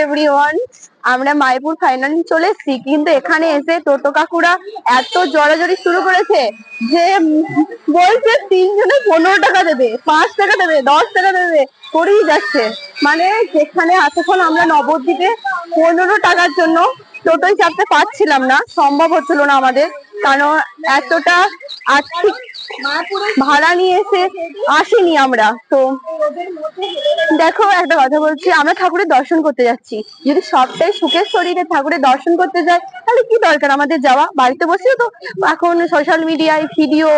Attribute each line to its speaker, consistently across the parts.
Speaker 1: Everyone, আমরা Mayapur finally চলে এসেছি, কিন্তু এখানে এসে টোটো কাকুরা এত জড়াজড়ি শুরু করেছে যে বলছে 3 জনে 15 টাকা দেবে, 5 টাকা দেবে, 10 টাকা দেবে করেই যাচ্ছে। মানে যেখানে এতক্ষণ আমরা নবদ্বীপে 15 টাকার জন্য টোটোয় চাপতে পারছিলাম না, সম্ভব হচ্ছিল না আমাদের, কারণ এতটা আর্থিক ভাড়া নিয়ে এসে আসিনি আমরা। তো দেখো, একটা কথা বলছি, আমরা ঠাকুরের দর্শন করতে যাচ্ছি, যদি সবটাই সুখের শরীরে ঠাকুরের দর্শন করতে যাই তাহলে কি দরকার আমাদের যাওয়া? বাড়িতে বসেও তো এখন সোশ্যাল মিডিয়ায় ভিডিও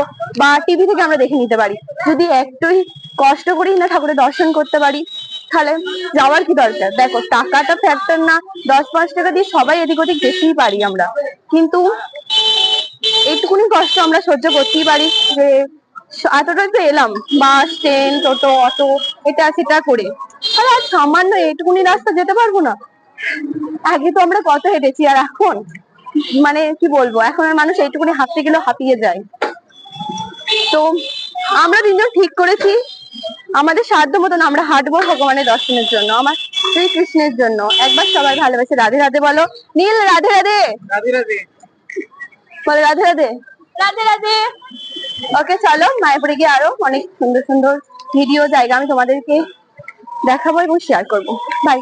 Speaker 1: বা টিভি থেকে আমরা দেখে নিতে পারি। যদি একটুই কষ্ট করেই না ঠাকুরের দর্শন করতে পারি তাহলে যাওয়ার কি দরকার? দেখো, টাকাটা ফ্যাক্টর না, 10-5 টাকা দিয়ে সবাই এদিক ওদিক যেতেই পারি আমরা, কিন্তু এইটুকুনি কষ্ট আমরা সহ্য করতেই পারি যে এতটা তো এলাম, বাস, ট্রেন, টোটো, অটো, এটা সেটা করে, আর আজ সামান্য এইটুকুনি রাস্তা যেতে পারবো না? আগে তো আমরা কত হেঁটেছি, আর এখন মানে কি বলবো, এখন আর মানুষ এইটুকুনি হাঁটতে গেলেও হাঁপিয়ে যায়। তো আমরা 3 জন ঠিক করেছি আমাদের সাধ্য মতন আমরা হাঁটবো ভগবানের দর্শনের জন্য, আমার শ্রীকৃষ্ণের জন্য। একবার সবাই ভালোবাসে রাধে রাধে বলো। নীল, রাধে রাধে। রাধে রাধে বলো, রাধে রাধে। রাধে রাধে। ওকে, চলো মায়াপুরে গিয়ে আরো অনেক সুন্দর সুন্দর ভিডিও জায়গা আমি তোমাদেরকে দেখাবো এবং শেয়ার করবো। বাই।